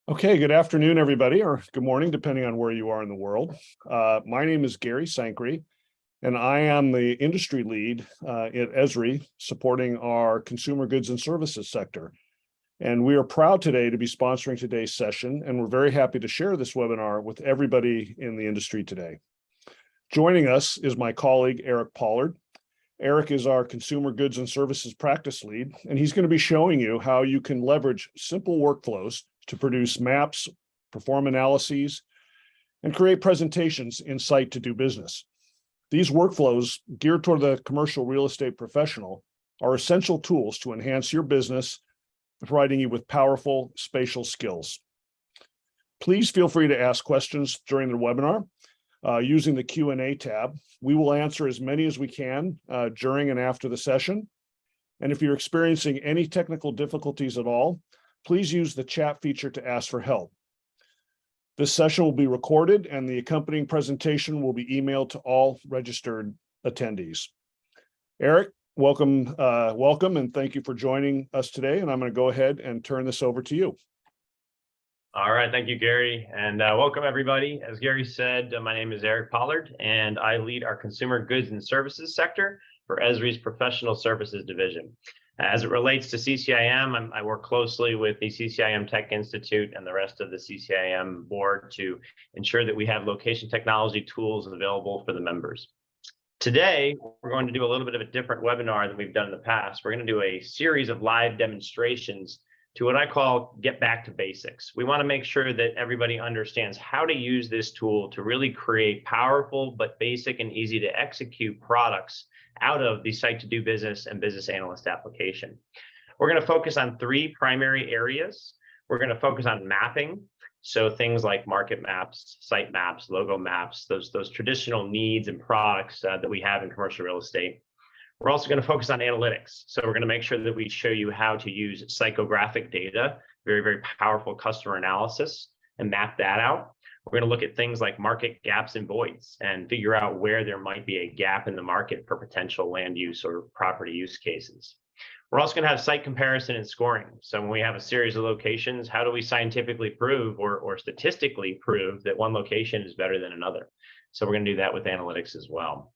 Okay, good afternoon, everybody, or good morning, depending on where you are in the world. My name is Gary Sankry, and I am the industry lead at Esri, supporting our consumer goods and services sector. And we are proud today to be sponsoring today's session, and we're very happy to share this webinar with everybody in the industry today. Joining us is my colleague, Eric Pollard. Eric is our consumer goods and services practice lead, and he's going to be showing you how you can leverage simple workflows to produce maps, perform analyses, and create presentations in Site to Do Business. These workflows, geared toward the commercial real estate professional, are essential tools to enhance your business, providing you with powerful spatial skills. Please feel free to ask questions during the webinar using the Q&A tab. We will answer as many as we can during and after the session. And if you're experiencing any technical difficulties at all, please use the chat feature to ask for help. This session will be recorded and the accompanying presentation will be emailed to all registered attendees. Eric, welcome, and thank you for joining us today. And I'm going to go ahead and turn this over to you. All right, thank you, Gary, and welcome everybody. As Gary said, my name is Eric Pollard, and I lead our consumer goods and services sector for Esri's professional services division. As it relates to CCIM, I work closely with the CCIM Tech Institute and the rest of the CCIM board to ensure that we have location technology tools available for the members. Today, we're going to do a little bit of a different webinar than we've done in the past. We're going to do a series of live demonstrations to what I call get back to basics. We want to make sure that everybody understands how to use this tool to really create powerful but basic and easy to execute products out of the Site to Do Business and Business Analyst application. We're going to focus on three primary areas. We're going to focus on mapping, so things like market maps, site maps, logo maps, those traditional needs and products that we have in commercial real estate. We're also going to focus on analytics. So we're going to make sure that we show you how to use psychographic data, very, very powerful customer analysis, and map that out. We're going to look at things like market gaps and voids and figure out where there might be a gap in the market for potential land use or property use cases. We're also going to have site comparison and scoring. So when we have a series of locations, how do we scientifically prove or statistically prove that one location is better than another? So we're going to do that with analytics as well.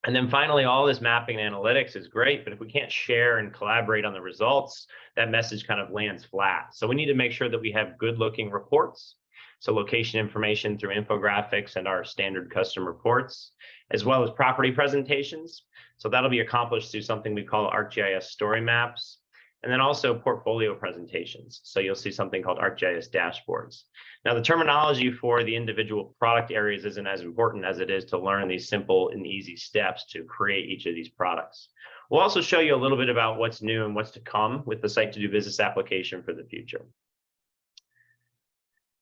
And then finally, all this mapping and analytics is great, but if we can't share and collaborate on the results, that message kind of lands flat. So we need to make sure that we have good looking reports. So location information through infographics and our standard custom reports, as well as property presentations. So that'll be accomplished through something we call ArcGIS story maps, and then also portfolio presentations. So you'll see something called ArcGIS dashboards. Now, the terminology for the individual product areas isn't as important as it is to learn these simple and easy steps to create each of these products. We'll also show you a little bit about what's new and what's to come with the Site to Do Business application for the future.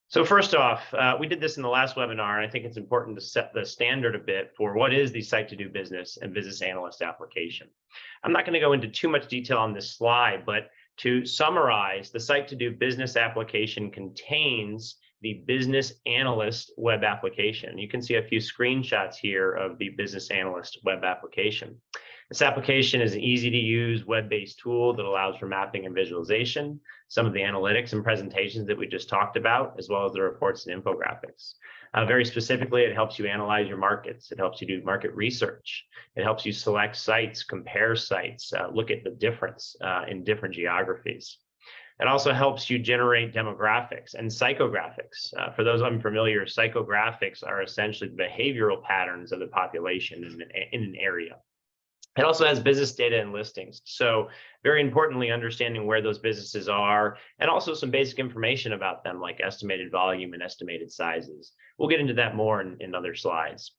So first off, we did this in the last webinar, and I think it's important to set the standard a bit for what is the Site to Do Business and Business Analyst application. I'm not going to go into too much detail on this slide, but to summarize, the Site to Do Business application contains the Business Analyst web application. You can see a few screenshots here of the Business Analyst web application. This application is an easy to use web-based tool that allows for mapping and visualization, some of the analytics and presentations that we just talked about, as well as the reports and infographics. Very specifically, it helps you analyze your markets. It helps you do market research. It helps you select sites, compare sites, look at the difference in different geographies. It also helps you generate demographics and psychographics. For those unfamiliar, psychographics are essentially the behavioral patterns of the population in an area. It also has business data and listings. So very importantly, understanding where those businesses are, and also some basic information about them, like estimated volume and estimated sizes. We'll get into that more in other slides.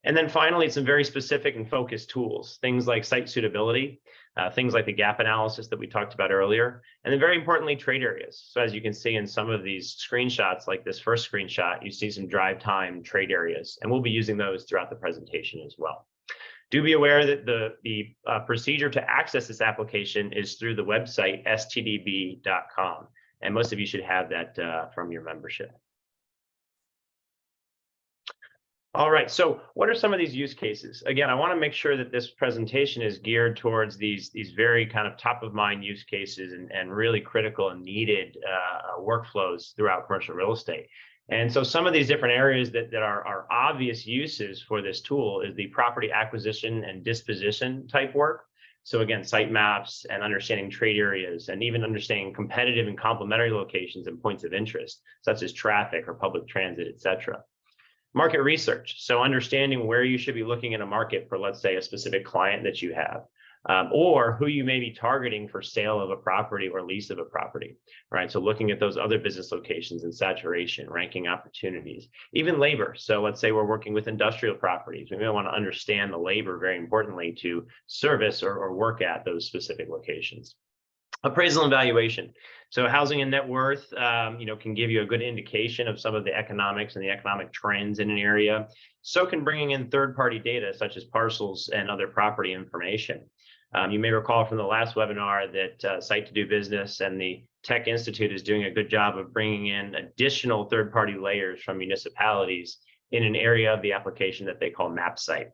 And then finally, some very specific and focused tools, things like site suitability, things like the gap analysis that we talked about earlier, and then very importantly, trade areas. So as you can see in some of these screenshots, like this first screenshot, you see some drive time trade areas, and we'll be using those throughout the presentation as well. Do be aware that the procedure to access this application is through the website stdb.com, and most of you should have that from your membership. All right, so what are some of these use cases? Again, I want to make sure that this presentation is geared towards these very kind of top of mind use cases and really critical and needed workflows throughout commercial real estate. And so some of these different areas that are obvious uses for this tool is the property acquisition and disposition type work. So again, site maps and understanding trade areas and even understanding competitive and complementary locations and points of interest, such as traffic or public transit, et cetera. Market research, so understanding where you should be looking in a market for, let's say, a specific client that you have, or who you may be targeting for sale of a property or lease of a property, right? So looking at those other business locations and saturation, ranking opportunities, even labor. So let's say we're working with industrial properties. We may want to understand the labor, very importantly, to service or work at those specific locations. Appraisal and valuation. So housing and net worth, can give you a good indication of some of the economics and the economic trends in an area. So can bringing in third-party data such as parcels and other property information. You may recall from the last webinar that Site to Do Business and the Tech Institute is doing a good job of bringing in additional third-party layers from municipalities in an area of the application that they call Map Site.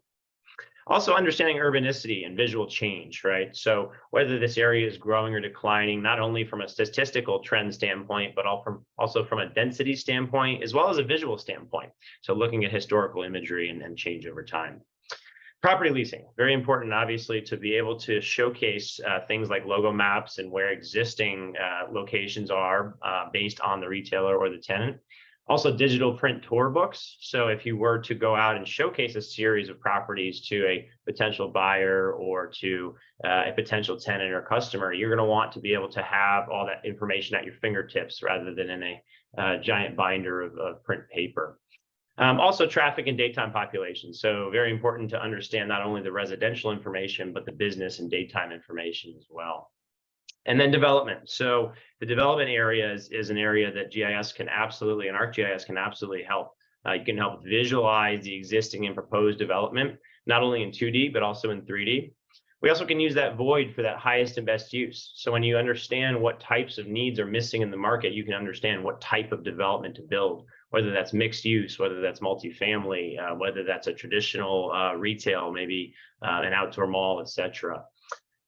Also understanding urbanicity and visual change, right? So whether this area is growing or declining, not only from a statistical trend standpoint, but also from a density standpoint, as well as a visual standpoint. So looking at historical imagery and change over time. Property leasing, very important, obviously, to be able to showcase things like logo maps and where existing locations are based on the retailer or the tenant. Also digital print tour books. So if you were to go out and showcase a series of properties to a potential buyer or to a potential tenant or customer, you're going to want to be able to have all that information at your fingertips rather than in a giant binder of print paper. Also traffic and daytime population. So very important to understand not only the residential information, but the business and daytime information as well. And then development. So the development area is an area that GIS can absolutely, and ArcGIS can absolutely help. You can help visualize the existing and proposed development, not only in 2D, but also in 3D. We also can use that void for that highest and best use. So when you understand what types of needs are missing in the market, you can understand what type of development to build, whether that's mixed use, whether that's multifamily, whether that's a traditional retail, maybe an outdoor mall, et cetera.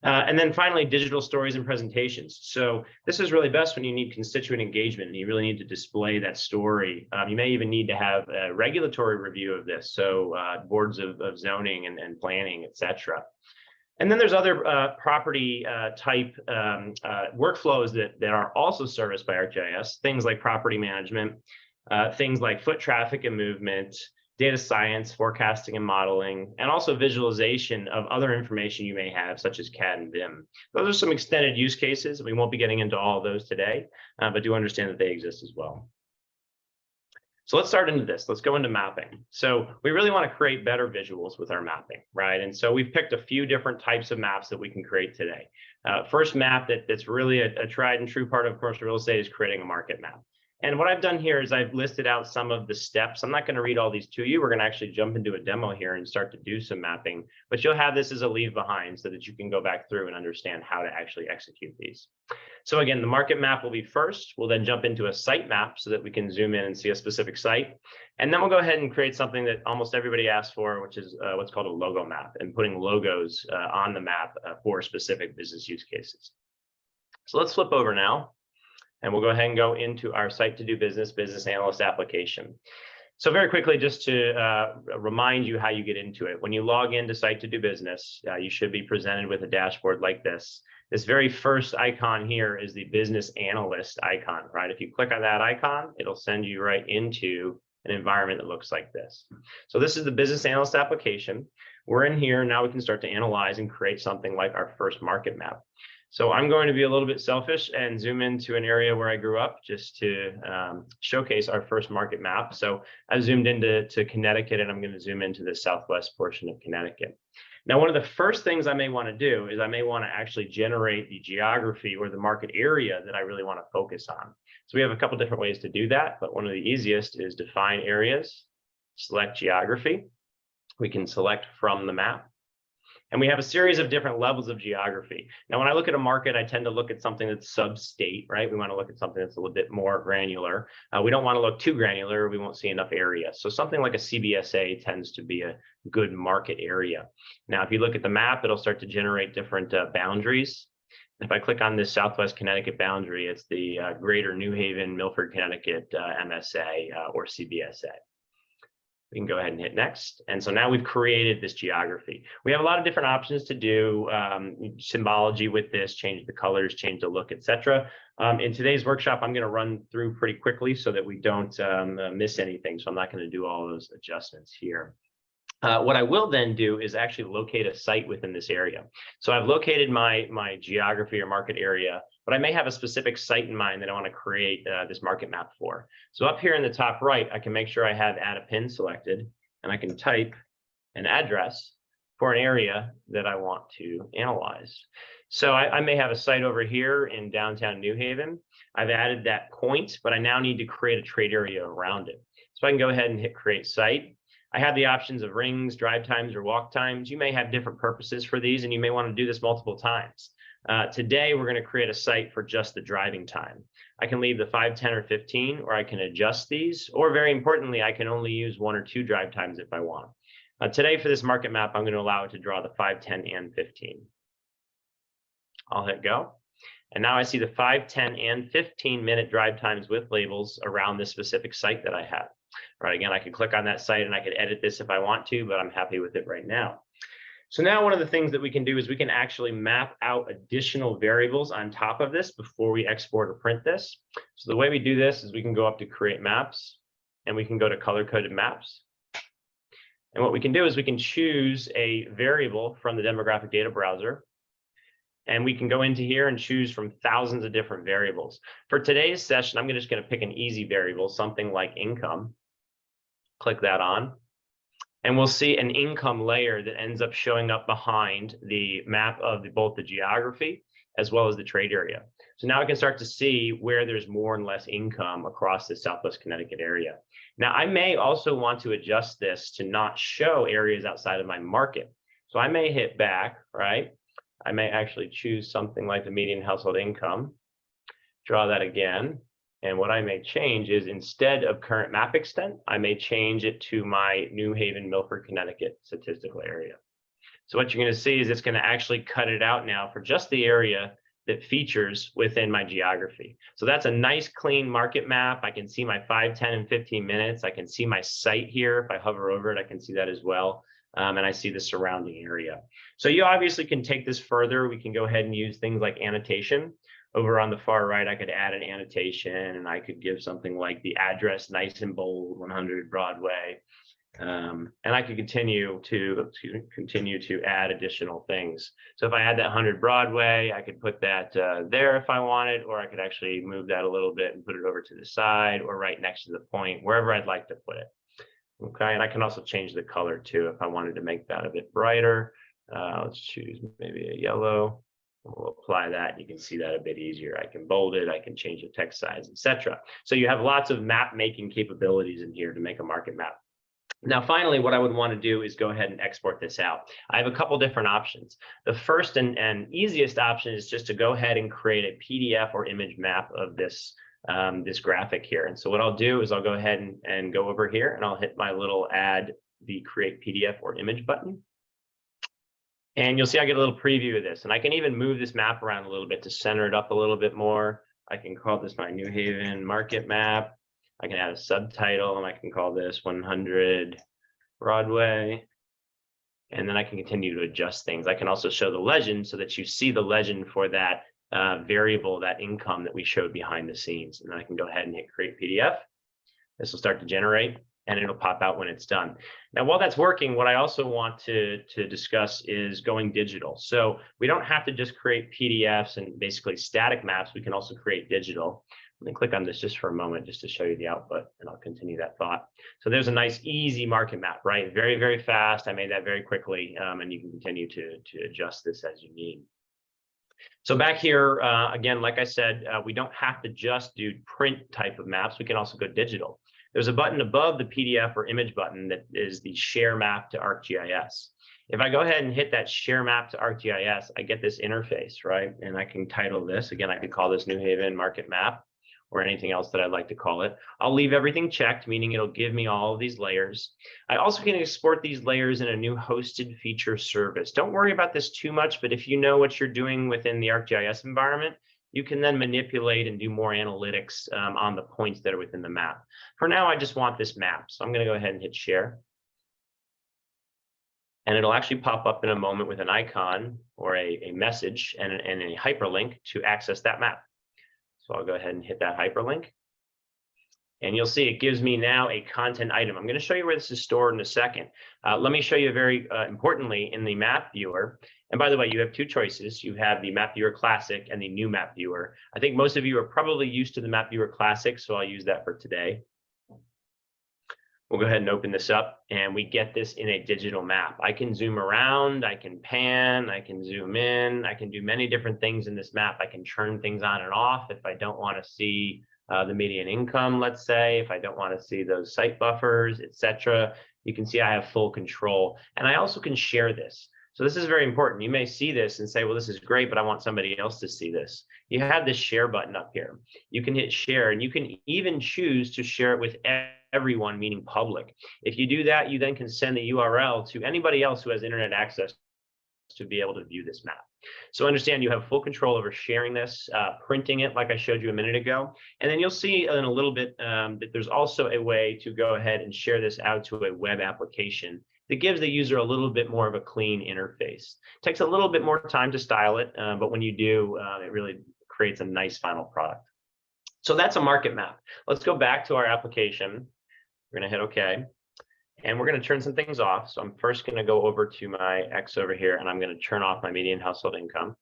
And then finally, digital stories and presentations. So this is really best when you need constituent engagement and you really need to display that story. You may even need to have a regulatory review of this. So boards of zoning and planning, et cetera. And then there's other property type workflows that are also serviced by ArcGIS, things like property management, things like foot traffic and movement, data science, forecasting and modeling, and also visualization of other information you may have, such as CAD and BIM. Those are some extended use cases. We won't be getting into all of those today, but do understand that they exist as well. So let's start into this. Let's go into mapping. So we really want to create better visuals with our mapping, right? And so we've picked a few different types of maps that we can create today. First map that's really a tried and true part of commercial real estate is creating a market map. And what I've done here is I've listed out some of the steps. I'm not going to read all these to you. We're going to actually jump into a demo here and start to do some mapping, but you'll have this as a leave behind so that you can go back through and understand how to actually execute these. So again, the market map will be first. We'll then jump into a site map so that we can zoom in and see a specific site. And then we'll go ahead and create something that almost everybody asks for, which is what's called a logo map, and putting logos on the map for specific business use cases. So let's flip over now. And we'll go ahead and go into our Site to Do Business Business Analyst application. So very quickly, just to remind you how you get into it. When you log into Site to Do Business, you should be presented with a dashboard like this. This very first icon here is the Business Analyst icon, right? If you click on that icon, it'll send you right into an environment that looks like this. So this is the Business Analyst application. We're in here. Now we can start to analyze and create something like our first market map. So I'm going to be a little bit selfish and zoom into an area where I grew up just to showcase our first market map. So I zoomed into Connecticut, and I'm going to zoom into the southwest portion of Connecticut. Now, one of the first things I may want to do is I may want to actually generate the geography or the market area that I really want to focus on. So we have a couple different ways to do that, but one of the easiest is define areas, select geography. We can select from the map. And we have a series of different levels of geography. Now, when I look at a market, I tend to look at something that's sub-state, right? We want to look at something that's a little bit more granular. We don't want to look too granular, or we won't see enough area. So something like a CBSA tends to be a good market area. Now, if you look at the map, it'll start to generate different boundaries. If I click on this Southwest Connecticut boundary, it's the Greater New Haven, Milford, Connecticut MSA or CBSA. We can go ahead and hit next. And so now we've created this geography. We have a lot of different options to do symbology with this, change the colors, change the look, etc. In today's workshop, I'm going to run through pretty quickly so that we don't miss anything. So I'm not going to do all those adjustments here. What I will then do is actually locate a site within this area. So I've located my geography or market area, but I may have a specific site in mind that I want to create this market map for. So up here in the top right, I can make sure I have add a pin selected, and I can type an address for an area that I want to analyze. So I may have a site over here in downtown New Haven. I've added that point, but I now need to create a trade area around it. So I can go ahead and hit create site. I have the options of rings, drive times, or walk times. You may have different purposes for these, and you may want to do this multiple times. Today, we're going to create a site for just the driving time. I can leave the 5, 10, or 15, or I can adjust these, or very importantly, I can only use 1 or 2 drive times if I want. Today, for this market map, I'm going to allow it to draw the 5, 10, and 15. I'll hit go. And now I see the 5, 10, and 15-minute drive times with labels around this specific site that I have. Right, again, I could click on that site and I could edit this if I want to, but I'm happy with it right now. So now one of the things that we can do is we can actually map out additional variables on top of this before we export or print this. So the way we do this is we can go up to create maps, and we can go to color-coded maps. And what we can do is we can choose a variable from the demographic data browser. And we can go into here and choose from thousands of different variables. For today's session, I'm just going to pick an easy variable, something like income. Click that on. And we'll see an income layer that ends up showing up behind the map of both the geography as well as the trade area. So now I can start to see where there's more and less income across the Southwest Connecticut area. Now, I may also want to adjust this to not show areas outside of my market. So I may hit back, right? I may actually choose something like the median household income, draw that again. And what I may change is instead of current map extent, I may change it to my New Haven, Milford, Connecticut statistical area. So what you're going to see is it's going to actually cut it out now for just the area that features within my geography. So that's a nice clean market map. I can see my 5, 10, and 15 minutes. I can see my site here. If I hover over it, I can see that as well. And I see the surrounding area. So you obviously can take this further. We can go ahead and use things like annotation. Over on the far right, I could add an annotation, and I could give something like the address nice and bold, 100 Broadway. And I could continue to add additional things. So if I add that 100 Broadway, I could put that there if I wanted, or I could actually move that a little bit and put it over to the side or right next to the point, wherever I'd like to put it. Okay, and I can also change the color too if I wanted to make that a bit brighter. Let's choose maybe a yellow. We'll apply that. You can see that a bit easier. I can bold it. I can change the text size, etc. So you have lots of map making capabilities in here to make a market map. Now, finally, what I would want to do is go ahead and export this out. I have a couple different options. The first and easiest option is just to go ahead and create a PDF or image map of this this graphic here. And so what I'll do is I'll go ahead and go over here, and I'll hit my little add the create PDF or image button. And you'll see I get a little preview of this, and I can even move this map around a little bit to center it up a little bit more. I can call this my New Haven market map. I can add a subtitle, and I can call this 100 Broadway. And then I can continue to adjust things. I can also show the legend so that you see the legend for that variable, that income that we showed behind the scenes. And then I can go ahead and hit create PDF. This will start to generate, and it'll pop out when it's done. Now, while that's working, what I also want to discuss is going digital. So we don't have to just create PDFs and basically static maps. We can also create digital. Let me click on this just for a moment, just to show you the output, and I'll continue that thought. So there's a nice, easy market map, right? Very, very fast. I made that very quickly, and you can continue to adjust this as you need. So back here, again, like I said, we don't have to just do print type of maps. We can also go digital. There's a button above the PDF or image button that is the share map to ArcGIS. If I go ahead and hit that share map to ArcGIS, I get this interface, right? And I can title this, again, I could call this New Haven Market Map or anything else that I'd like to call it. I'll leave everything checked, meaning it'll give me all of these layers. I also can export these layers in a new hosted feature service. Don't worry about this too much, but if you know what you're doing within the ArcGIS environment, you can then manipulate and do more analytics on the points that are within the map. For now, I just want this map. So I'm going to go ahead and hit share. And it'll actually pop up in a moment with an icon or a message and a hyperlink to access that map. So I'll go ahead and hit that hyperlink. And you'll see it gives me now a content item. I'm going to show you where this is stored in a second. Let me show you very importantly in the map viewer. And by the way, you have two choices. You have the map viewer classic and the new map viewer. I think most of you are probably used to the map viewer classic, so I'll use that for today. We'll go ahead and open this up and we get this in a digital map. I can zoom around, I can pan, I can zoom in, I can do many different things in this map. I can turn things on and off if I don't want to see the median income, let's say, if I don't want to see those site buffers, etc. You can see I have full control. And I also can share this. So this is very important. You may see this and say, well, this is great, but I want somebody else to see this. You have this share button up here. You can hit share and you can even choose to share it with everyone, meaning public. If you do that, you then can send the URL to anybody else who has internet access to be able to view this map. So understand you have full control over sharing this, printing it like I showed you a minute ago. And then you'll see in a little bit that there's also a way to go ahead and share this out to a web application that gives the user a little bit more of a clean interface. It takes a little bit more time to style it, but when you do, it really creates a nice final product. So that's a market map. Let's go back to our application. We're going to hit OK. And we're going to turn some things off. So I'm first going to go over to my X over here, and I'm going to turn off my median household income.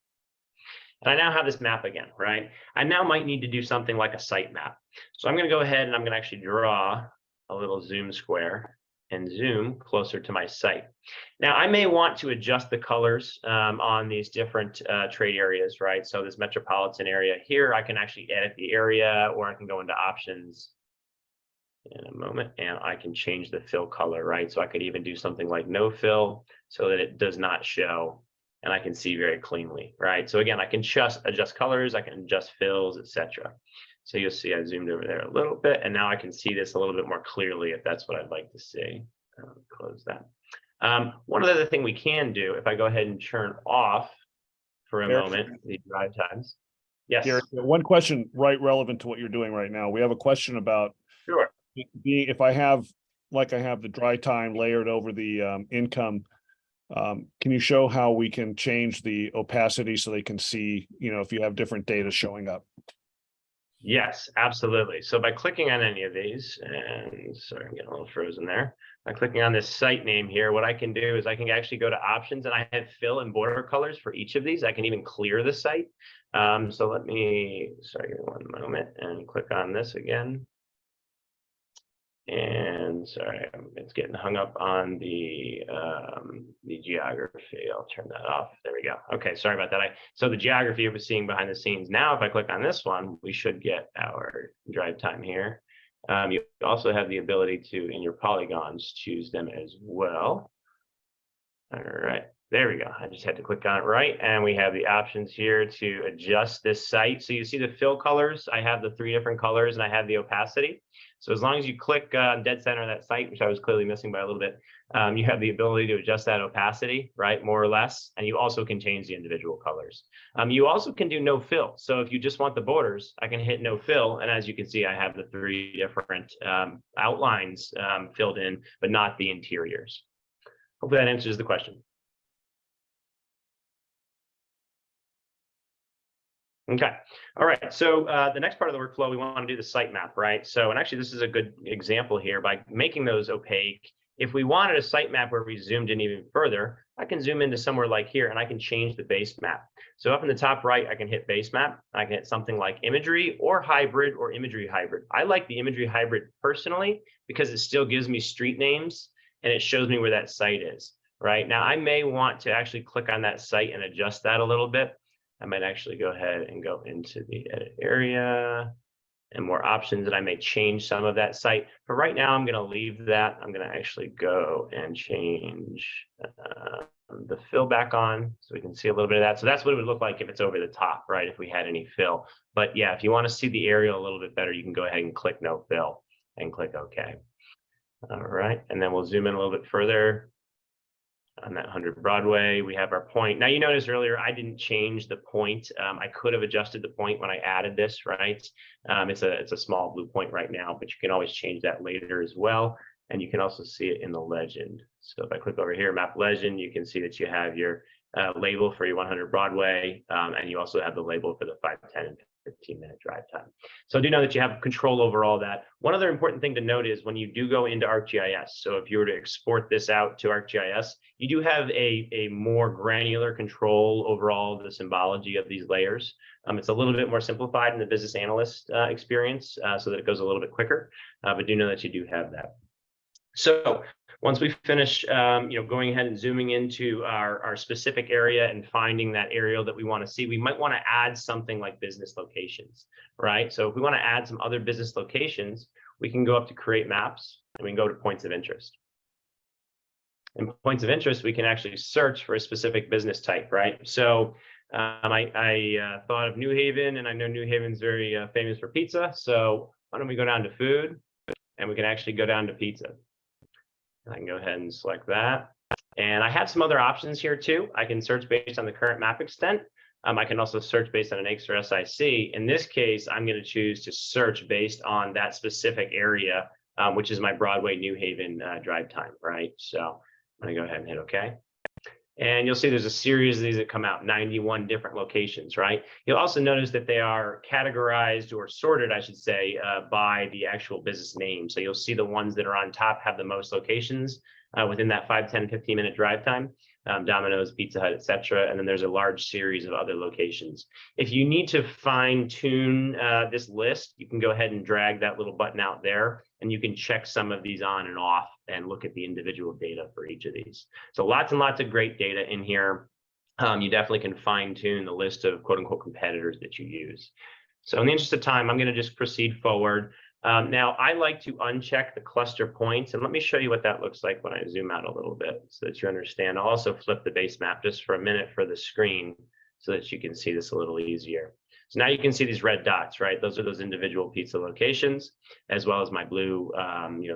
And I now have this map again, right? I now might need to do something like a site map. So I'm going to go ahead and I'm going to actually draw a little zoom square and zoom closer to my site. Now, I may want to adjust the colors on these different trade areas, right? So this metropolitan area here, I can actually edit the area, or I can go into options in a moment, and I can change the fill color, right? So I could even do something like no fill so that it does not show, and I can see very cleanly, right? So again, I can just adjust colors, I can adjust fills, etc. So you'll see I zoomed over there a little bit, and now I can see this a little bit more clearly if that's what I'd like to see. Close that. One other thing we can do, if I go ahead and turn off for a moment the drive times. Yes. Gary, one question right relevant to what you're doing right now. We have a question about sure. If I have, like I have the dry time layered over the income, can you show how we can change the opacity so they can see, if you have different data showing up? Yes, absolutely. So by clicking on any of these, and sorry, I'm getting a little frozen there. By clicking on this site name here, what I can do is I can actually go to options, and I have fill and border colors for each of these. I can even clear the site. So let me, sorry, give me one moment and click on this again. And sorry, it's getting hung up on the geography. I'll turn that off. There we go. Okay, sorry about that. So the geography we're seeing behind the scenes. Now, if I click on this one, we should get our drive time here. You also have the ability to, in your polygons, choose them as well. All right, there we go. I just had to click on it right, and we have the options here to adjust this site. So you see the fill colors. I have the 3 different colors, and I have the opacity. So as long as you click dead center of that site, which I was clearly missing by a little bit, you have the ability to adjust that opacity, right, more or less, and you also can change the individual colors. You also can do no fill. So if you just want the borders, I can hit no fill, and as you can see, I have the 3 different outlines filled in, but not the interiors. Hopefully that answers the question. Okay. All right. So the next part of the workflow, we want to do the site map, right? So, and actually, this is a good example here by making those opaque. If we wanted a site map where we zoomed in even further, I can zoom into somewhere like here, and I can change the base map. So up in the top right, I can hit base map. I can hit something like imagery or hybrid or imagery hybrid. I like the imagery hybrid personally because it still gives me street names and it shows me where that site is, right? Now, I may want to actually click on that site and adjust that a little bit. I might actually go ahead and go into the edit area and more options, and I may change some of that site. But right now, I'm going to leave that. I'm going to actually go and change the fill back on so we can see a little bit of that. So that's what it would look like if it's over the top, right? If we had any fill. But yeah, if you want to see the aerial a little bit better, you can go ahead and click no fill and click OK. All right, and then we'll zoom in a little bit further. On that 100 Broadway, we have our point. Now, you noticed earlier, I didn't change the point. I could have adjusted the point when I added this, right? It's a small blue point right now, but you can always change that later as well. And you can also see it in the legend. So if I click over here, map legend, you can see that you have your label for your 100 Broadway, and you also have the label for the 5, 10, and 15-minute drive time. So do know that you have control over all that. One other important thing to note is when you do go into ArcGIS, so if you were to export this out to ArcGIS, you do have a more granular control over all the symbology of these layers. It's a little bit more simplified in the business analyst experience, so that it goes a little bit quicker, but do know that you do have that. So once we finish, going ahead and zooming into our specific area and finding that aerial that we want to see, we might want to add something like business locations, right? So if we want to add some other business locations, we can go up to create maps and we can go to points of interest. In points of interest, we can actually search for a specific business type, right? So I thought of New Haven, and I know New Haven's very famous for pizza. So why don't we go down to food, and we can actually go down to pizza. I can go ahead and select that. And I have some other options here too. I can search based on the current map extent. I can also search based on an AIX or SIC. In this case, I'm going to choose to search based on that specific area, which is my Broadway New Haven drive time, right? So I'm going to go ahead and hit OK. And you'll see there's a series of these that come out, 91 different locations, right? You'll also notice that they are categorized or sorted, I should say, by the actual business name. So you'll see the ones that are on top have the most locations within that 5, 10, 15-minute drive time, Domino's, Pizza Hut, etc. And then there's a large series of other locations. If you need to fine tune this list, you can go ahead and drag that little button out there, and you can check some of these on and off and look at the individual data for each of these. So lots and lots of great data in here. You definitely can fine tune the list of quote unquote competitors that you use. So in the interest of time, I'm going to just proceed forward. Now, I like to uncheck the cluster points, and let me show you what that looks like when I zoom out a little bit so that you understand. I'll also flip the base map just for a minute for the screen so that you can see this a little easier. So now you can see these red dots, right? Those are those individual pizza locations, as well as my blue,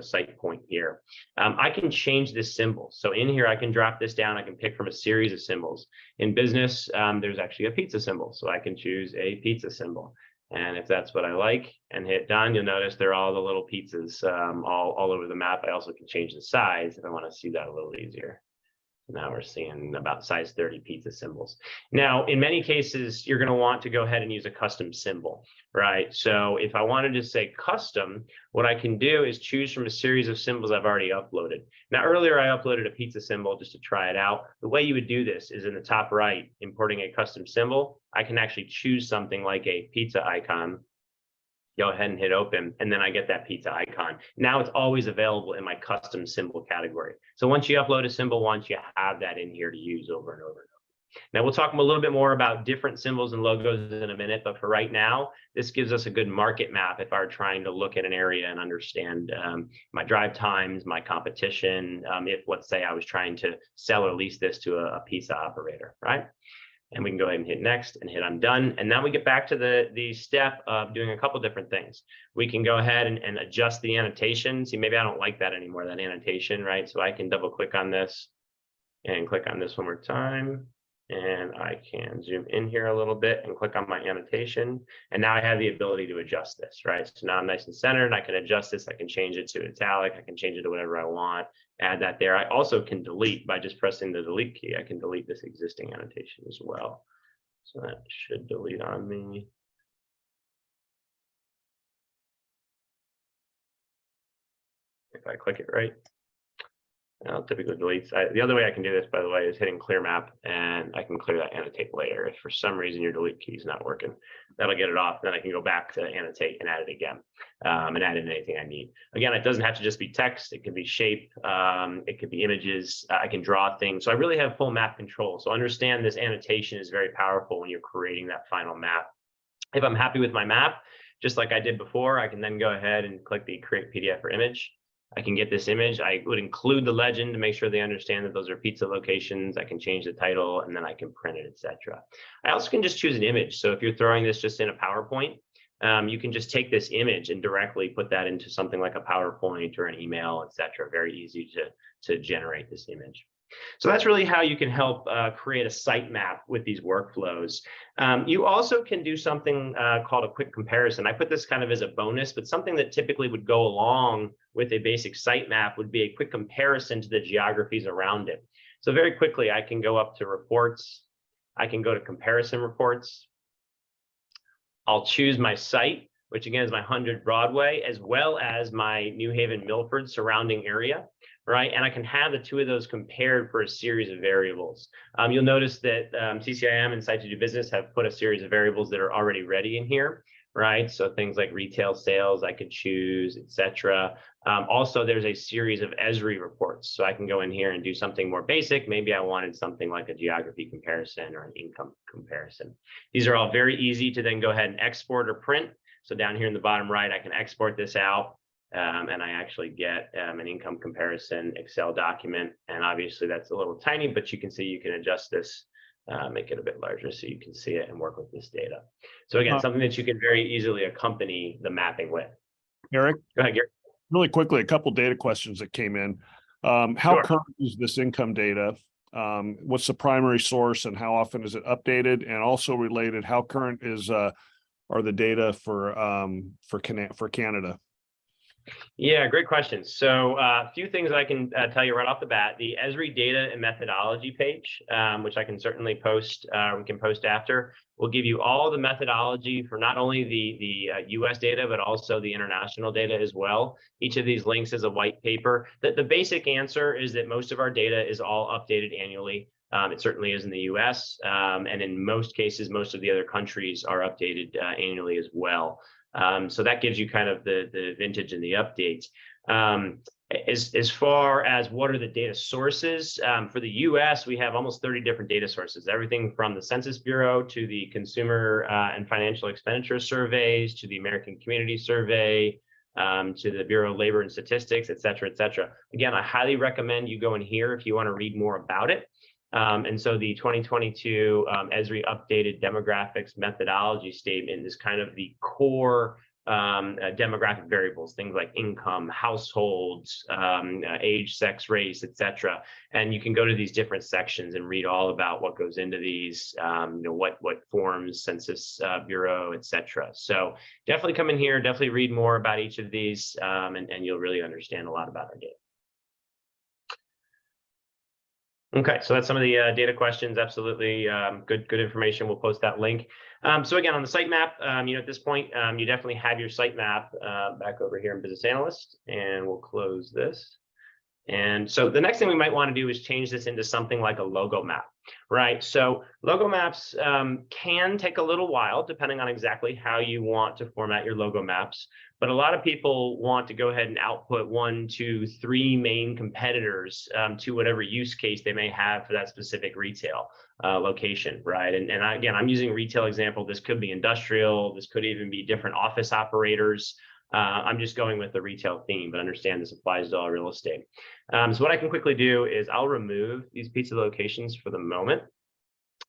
site point here. I can change this symbol. So in here, I can drop this down. I can pick from a series of symbols. In business, there's actually a pizza symbol. So I can choose a pizza symbol. And if that's what I like and hit done, you'll notice they're all the little pizzas all over the map. I also can change the size if I want to see that a little easier. Now we're seeing about size 30 pizza symbols. Now, in many cases, you're going to want to go ahead and use a custom symbol, right? So if I wanted to say custom, what I can do is choose from a series of symbols I've already uploaded. Now, earlier I uploaded a pizza symbol just to try it out. The way you would do this is in the top right, importing a custom symbol. I can actually choose something like a pizza icon. Go ahead and hit open, and then I get that pizza icon. Now it's always available in my custom symbol category. So once you upload a symbol once, you have that in here to use over and over and over. Now we'll talk a little bit more about different symbols and logos in a minute, but for right now, this gives us a good market map if I were trying to look at an area and understand my drive times, my competition, if let's say I was trying to sell or lease this to a pizza operator, right? And we can go ahead and hit next and hit I'm done. And now we get back to the step of doing a couple different things. We can go ahead and adjust the annotation. See, maybe I don't like that anymore, that annotation, right? So I can double click on this and click on this one more time. And I can zoom in here a little bit and click on my annotation. And now I have the ability to adjust this, right? So now I'm nice and centered. I can adjust this. I can change it to italic. I can change it to whatever I want. Add that there. I also can delete by just pressing the delete key. I can delete this existing annotation as well. So that should delete on me. If I click it right. I'll typically delete. The other way I can do this, by the way, is hitting clear map, and I can clear that annotate later. If for some reason your delete key is not working, that'll get it off. Then I can go back to annotate and add it again, and add in anything I need. Again, it doesn't have to just be text. It can be shape. It could be images. I can draw things. So I really have full map control. So understand this annotation is very powerful when you're creating that final map. If I'm happy with my map, just like I did before, I can then go ahead and click the create PDF or image. I can get this image. I would include the legend to make sure they understand that those are pizza locations. I can change the title, and then I can print it, etc. I also can just choose an image. So if you're throwing this just in a PowerPoint, you can just take this image and directly put that into something like a PowerPoint or an email, etc. Very easy to generate this image. So that's really how you can help create a sitemap with these workflows. You also can do something called a quick comparison. I put this kind of as a bonus, but something that typically would go along with a basic sitemap would be a quick comparison to the geographies around it. So very quickly, I can go up to reports. I can go to comparison reports. I'll choose my site, which again is my 100 Broadway, as well as my New Haven Milford surrounding area, right? And I can have the two of those compared for a series of variables. You'll notice that CCIM and Site to Do Business have put a series of variables that are already ready in here, right? So things like retail sales, I could choose, etc. Also, there's a series of Esri reports. So I can go in here and do something more basic. Maybe I wanted something like a geography comparison or an income comparison. These are all very easy to then go ahead and export or print. So down here in the bottom right, I can export this out and I actually get an income comparison Excel document. And obviously that's a little tiny, but you can see you can adjust this, make it a bit larger so you can see it and work with this data. So again, something that you can very easily accompany the mapping with. Eric? Go ahead, Gary. Really quickly, a couple data questions that came in. How Sure. current is this income data? What's the primary source and how often is it updated? And also related, how current are the data for Canada? Yeah, great question. So a few things I can tell you right off the bat. The Esri data and methodology page, which I can certainly post, we can post after, will give you all the methodology for not only the US data, but also the international data as well. Each of these links is a white paper. The basic answer is that most of our data is all updated annually. It certainly is in the US, and in most cases, most of the other countries are updated annually as well. So that gives you kind of the vintage and the updates. As far as what are the data sources, for the US, we have almost 30 different data sources, everything from the Census Bureau to the Consumer and Financial Expenditure Surveys, to the American Community Survey, to the Bureau of Labor and Statistics, et cetera, et cetera. Again, I highly recommend you go in here if you want to read more about it. And so the 2022 Esri updated demographics methodology statement is kind of the core demographic variables, things like income, households, age, sex, race, etc. And you can go to these different sections and read all about what goes into these, what forms, Census Bureau, etc. So definitely come in here, definitely read more about each of these, and you'll really understand a lot about our data. Okay, so that's some of the data questions. Absolutely good information. We'll post that link. So again, on the sitemap, at this point, you definitely have your sitemap back over here in Business Analyst, and we'll close this. And so the next thing we might want to do is change this into something like a logo map, right? So logo maps can take a little while, depending on exactly how you want to format your logo maps. But a lot of people want to go ahead and output 1, 2, 3 main competitors to whatever use case they may have for that specific retail location, right? And again, I'm using a retail example. This could be industrial. This could even be different office operators. I'm just going with the retail theme, but understand this applies to all real estate. So what I can quickly do is I'll remove these pizza locations for the moment.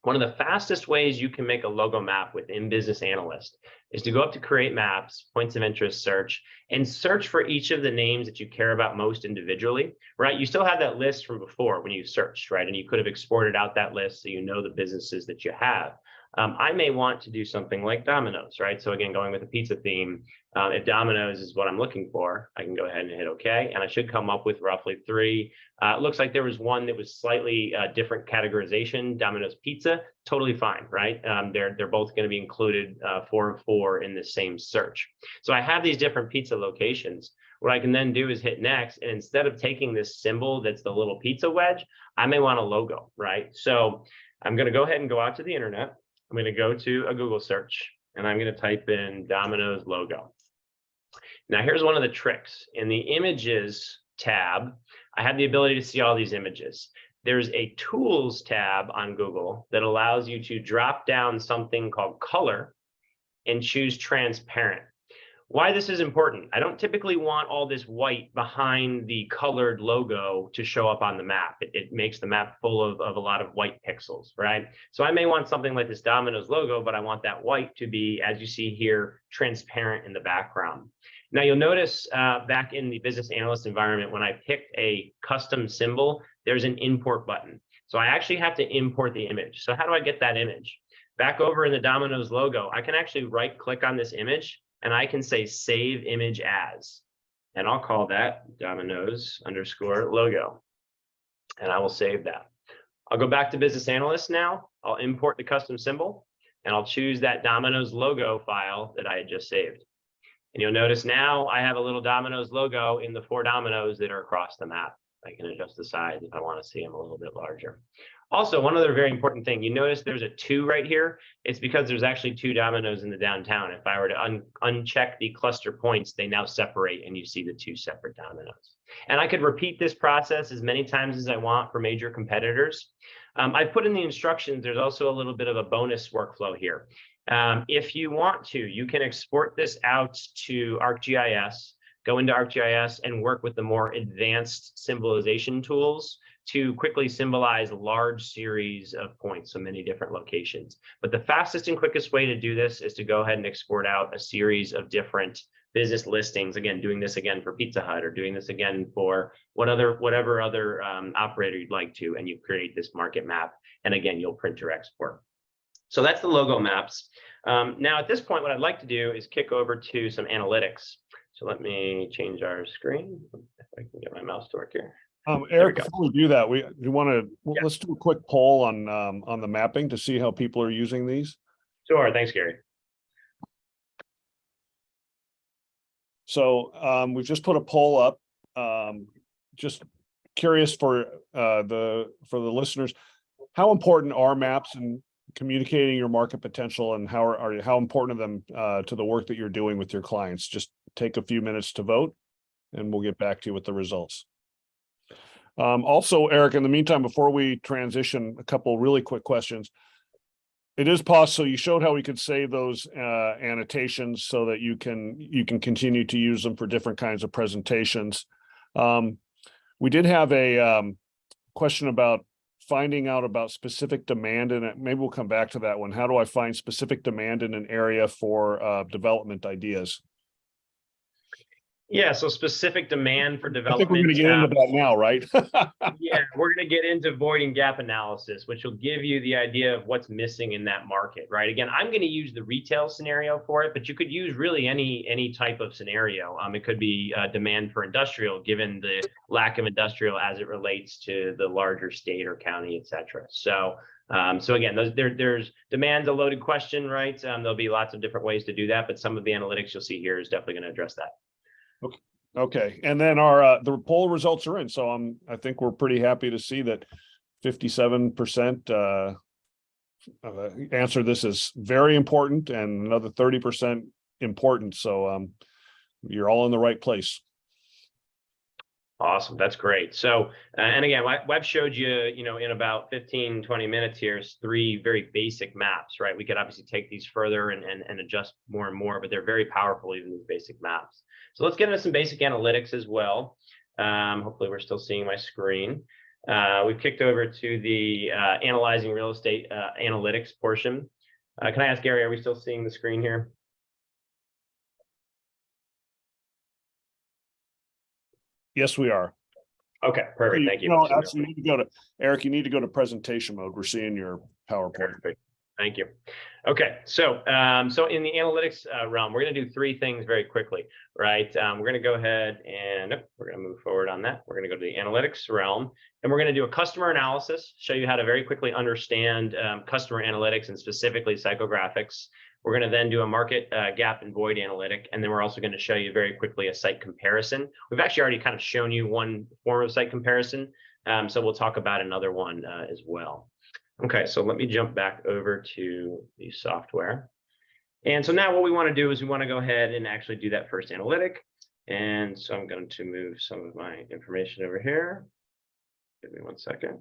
One of the fastest ways you can make a logo map within Business Analyst is to go up to Create Maps, Points of Interest Search, and search for each of the names that you care about most individually, right? You still have that list from before when you searched, right? And you could have exported out that list so you know the businesses that you have. I may want to do something like Domino's, right? So again, going with a pizza theme, if Domino's is what I'm looking for, I can go ahead and hit OK, and I should come up with roughly 3. It looks like there was one that was slightly different categorization, Domino's Pizza, totally fine, right? They're both going to be included 4 of 4 in the same search. So I have these different pizza locations. What I can then do is hit next, and instead of taking this symbol that's the little pizza wedge, I may want a logo, right? So I'm going to go ahead and go out to the internet. I'm going to go to a Google search, and I'm going to type in Domino's logo. Now, here's one of the tricks. In the Images tab, I have the ability to see all these images. There's a Tools tab on Google that allows you to drop down something called Color and choose Transparent. Why this is important. I don't typically want all this white behind the colored logo to show up on the map. It makes the map full of a lot of white pixels, right? So I may want something like this Domino's logo, but I want that white to be, as you see here, transparent in the background. Now you'll notice back in the business analyst environment, when I picked a custom symbol, there's an import button. So I actually have to import the image. So how do I get that image? Back over in the Domino's logo, I can actually right click on this image and I can say save image as, and I'll call that Domino's _ logo. And I will save that. I'll go back to business analyst now. I'll import the custom symbol and I'll choose that Domino's logo file that I had just saved. And you'll notice now I have a little Domino's logo in the 4 dominoes that are across the map. I can adjust the size if I want to see them a little bit larger. Also, one other very important thing, you notice there's a 2 right here. It's because there's actually 2 dominoes in the downtown. If I were to uncheck the cluster points, they now separate and you see the 2 separate dominoes. And I could repeat this process as many times as I want for major competitors. I put in the instructions, there's also a little bit of a bonus workflow here. If you want to, you can export this out to ArcGIS, go into ArcGIS and work with the more advanced symbolization tools to quickly symbolize large series of points, so many different locations. But the fastest and quickest way to do this is to go ahead and export out a series of different business listings. Again, doing this again for Pizza Hut or doing this again for whatever other operator you'd like to, and you create this market map. And again, you'll print or export. So that's the logo maps. Now at this point, what I'd like to do is kick over to some analytics. So let me change our screen. If I can get my mouse to work here. Eric, before we do that, we want to let's do a quick poll on the mapping to see how people are using these. Sure, thanks, Gary. So we've just put a poll up. Just curious for the listeners, how important are maps in communicating your market potential, and how important are them to the work that you're doing with your clients? Just take a few minutes to vote, and we'll get back to you with the results. Also, Eric, in the meantime, before we transition, a couple really quick questions. It is possible, you showed how we could save those annotations so that you can continue to use them for different kinds of presentations. We did have a question about finding out about specific demand in it. Maybe we'll come back to that one. How do I find specific demand in an area for development ideas? Yeah, so specific demand for I development. think we're going to get into that now, right? Yeah, we're going to get into void and gap analysis, which will give you the idea of what's missing in that market, right? Again, I'm going to use the retail scenario for it, but you could use really any type of scenario. It could be demand for industrial, given the lack of industrial as it relates to the larger state or county, et cetera. So again, there's demand's a loaded question, right? There'll be lots of different ways to do that, but some of the analytics you'll see here is definitely going to address that. Okay, and then our the poll results are in, so I think we're pretty happy to see that 57% answer this is very important, and another 30% important. So you're all in the right place. Awesome, that's great. So and again, Web showed you, in about 15-20 minutes here, is 3 very basic maps, right? We could obviously take these further and adjust more and more, but they're very powerful, even these basic maps. So let's get into some basic analytics as well. Hopefully we're still seeing my screen. We've kicked over to the analyzing real estate analytics portion. Can I ask Gary, are we still seeing the screen here? Yes, we are. Okay, perfect. Thank you. No, actually, you need to go to Eric. You need to go to presentation mode. We're seeing your PowerPoint. Perfect. Thank you. Okay, so in the analytics realm, we're going to do 3 things very quickly, right? We're going to go ahead and we're going to move forward on that. We're going to go to the analytics realm, and we're going to do a customer analysis, show you how to very quickly understand customer analytics and specifically psychographics. We're going to then do a market gap and void analytic, and then we're also going to show you very quickly a site comparison. We've actually already kind of shown you one form of site comparison, so we'll talk about another one as well. Okay, so let me jump back over to the software. And so now what we want to do is we want to go ahead and actually do that first analytic. And so I'm going to move some of my information over here. Give me one second.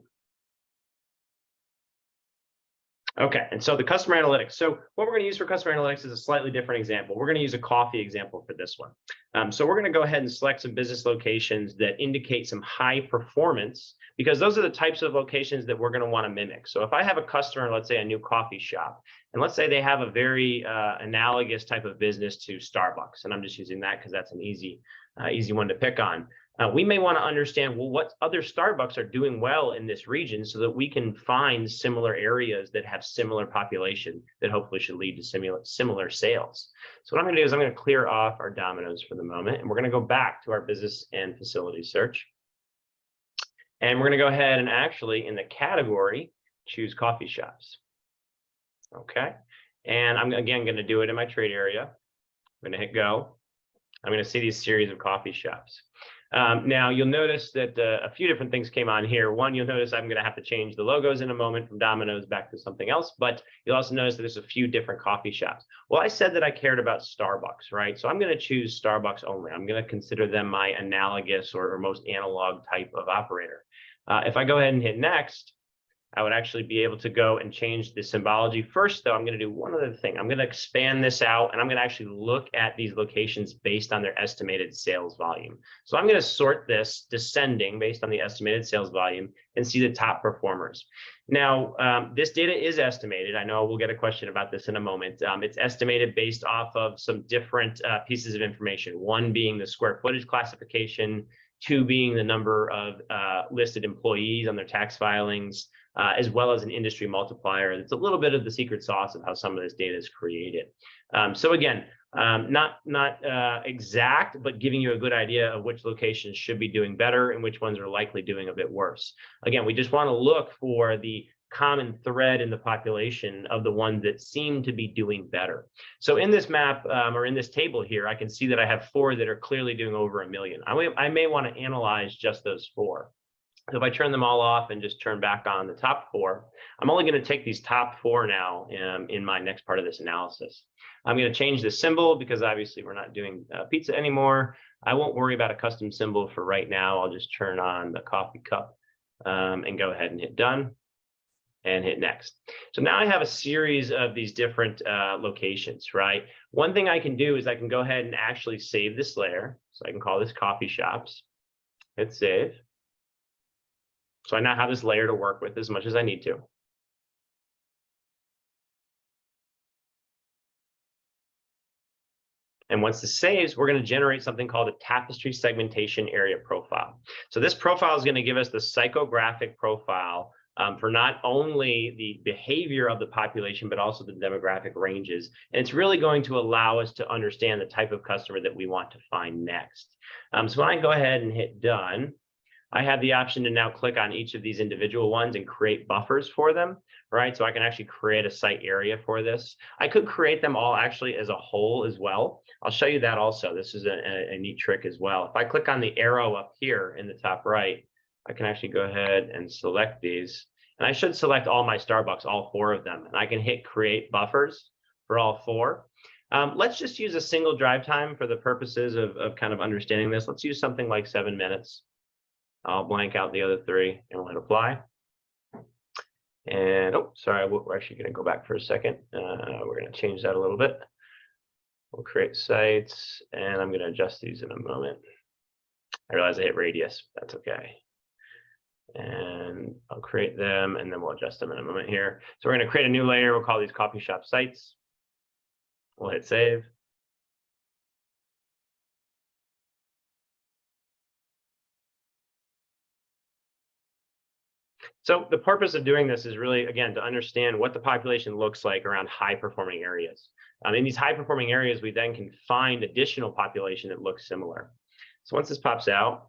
Okay, and so the customer analytics. So what we're going to use for customer analytics is a slightly different example. We're going to use a coffee example for this one. So we're going to go ahead and select some business locations that indicate some high performance, because those are the types of locations that we're going to want to mimic. So if I have a customer, let's say a new coffee shop, and let's say they have a very analogous type of business to Starbucks, and I'm just using that because that's an easy one to pick on. We may want to understand, well, what other Starbucks are doing well in this region so that we can find similar areas that have similar population that hopefully should lead to similar sales. So what I'm going to do is I'm going to clear off our Domino's for the moment, and we're going to go back to our business and facility search. And we're going to go ahead and actually in the category, choose coffee shops. Okay. And I'm again going to do it in my trade area. I'm going to hit go. I'm going to see these series of coffee shops. Now you'll notice that a few different things came on here. One, you'll notice I'm going to have to change the logos in a moment from Domino's back to something else, but you'll also notice that there's a few different coffee shops. Well, I said that I cared about Starbucks, right? So I'm going to choose Starbucks only. I'm going to consider them my analogous or most analog type of operator. If I go ahead and hit next, I would actually be able to go and change the symbology. First, though, I'm going to do one other thing. I'm going to expand this out, and I'm going to actually look at these locations based on their estimated sales volume. So I'm going to sort this descending based on the estimated sales volume and see the top performers. Now, this data is estimated. I know we'll get a question about this in a moment. It's estimated based off of some different pieces of information, one being the square footage classification, two being the number of listed employees on their tax filings, as well as an industry multiplier. It's a little bit of the secret sauce of how some of this data is created. So again, not exact, but giving you a good idea of which locations should be doing better and which ones are likely doing a bit worse. Again, we just want to look for the common thread in the population of the ones that seem to be doing better. So in this map or in this table here, I can see that I have 4 that are clearly doing over 1 million. I may want to analyze just those 4. So if I turn them all off and just turn back on the top 4, I'm only going to take these top 4 now in my next part of this analysis. I'm going to change the symbol because obviously we're not doing pizza anymore. I won't worry about a custom symbol for right now. I'll just turn on the coffee cup and go ahead and hit done and hit next. So now I have a series of these different locations, right? One thing I can do is I can go ahead and actually save this layer. So I can call this coffee shops, hit save. So I now have this layer to work with as much as I need to. And once this saves, we're going to generate something called a tapestry segmentation area profile. So this profile is going to give us the psychographic profile for not only the behavior of the population, but also the demographic ranges. And it's really going to allow us to understand the type of customer that we want to find next. So when I go ahead and hit done, I have the option to now click on each of these individual ones and create buffers for them, right? So I can actually create a site area for this. I could create them all actually as a whole as well. I'll show you that also. This is a neat trick as well. If I click on the arrow up here in the top right, I can actually go ahead and select these. And I should select all my Starbucks, all 4 of them. And I can hit create buffers for all 4. Let's just use a single drive time for the purposes of kind of understanding this. Let's use something like 7 minutes. I'll blank out the other 3 and we'll hit apply. And, oh, sorry, we're actually going to go back for a second. We're going to change that a little bit. We'll create sites, and I'm going to adjust these in a moment. I realize I hit radius. That's okay. And I'll create them, and then we'll adjust them in a moment here. So we're going to create a new layer. We'll call these coffee shop sites. We'll hit save. So the purpose of doing this is really, again, to understand what the population looks like around high-performing areas. In these high-performing areas, we then can find additional population that looks similar. So once this pops out,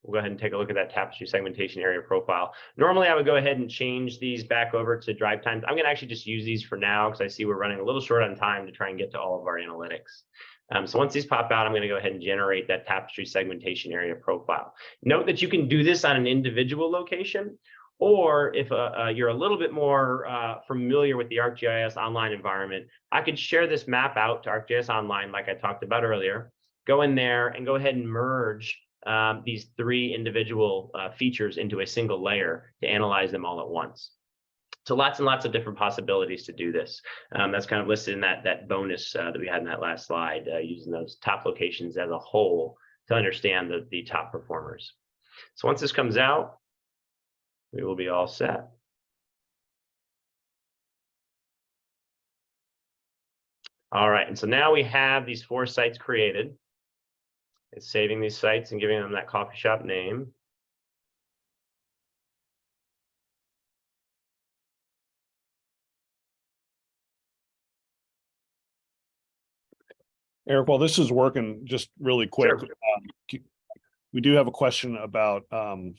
we'll go ahead and take a look at that tapestry segmentation area profile. Normally, I would go ahead and change these back over to drive times. I'm going to actually just use these for now because I see we're running a little short on time to try and get to all of our analytics. So once these pop out, I'm going to go ahead and generate that tapestry segmentation area profile. Note that you can do this on an individual location, or if you're a little bit more familiar with the ArcGIS Online environment, I could share this map out to ArcGIS Online like I talked about earlier, go in there and go ahead and merge these 3 individual features into a single layer to analyze them all at once. So lots and lots of different possibilities to do this. That's kind of listed in that bonus that we had in that last slide, using those top locations as a whole to understand the top performers. So once this comes out, we will be all set. All right, and so now we have these 4 sites created. It's saving these sites and giving them that coffee shop name. Eric, while this is working, just really quick, Sure. We do have a question about, and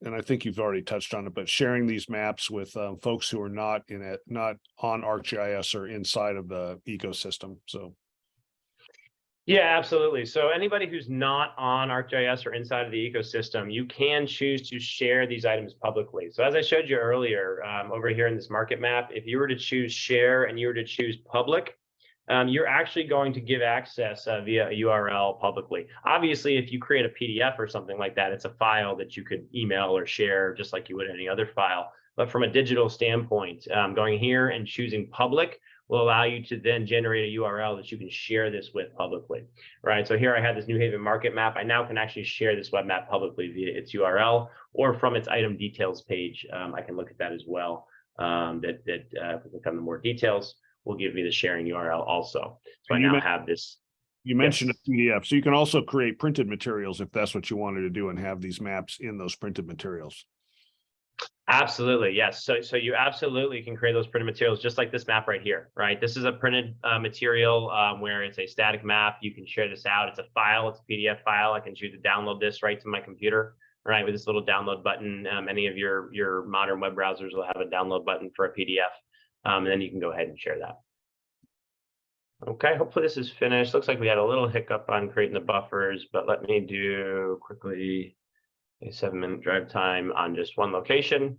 I think you've already touched on it, but sharing these maps with folks who are not on ArcGIS or inside of the ecosystem. So. Yeah, absolutely. So anybody who's not on ArcGIS or inside of the ecosystem, you can choose to share these items publicly. So as I showed you earlier, over here in this market map, if you were to choose share and you were to choose public, you're actually going to give access via a URL publicly. Obviously, if you create a PDF or something like that, it's a file that you could email or share just like you would any other file. But from a digital standpoint, going here and choosing public will allow you to then generate a URL that you can share this with publicly, right? So here I have this New Haven market map. I now can actually share this web map publicly via its URL or from its item details page. I can look at that as well. If we click on the more details, will give me the sharing URL also. So I now have this. You mentioned a PDF, so you can also create printed materials if that's what you wanted to do and have these maps in those printed materials. Absolutely, yes. So you absolutely can create those printed materials just like this map right here, right? This is a printed material where it's a static map. You can share this out. It's a file. It's a PDF file. I can choose to download this right to my computer, right? With this little download button. Any of your modern web browsers will have a download button for a PDF. And then you can go ahead and share that. Okay, hopefully this is finished. Looks like we had a little hiccup on creating the buffers, but let me do quickly a 7-minute drive time on just one location.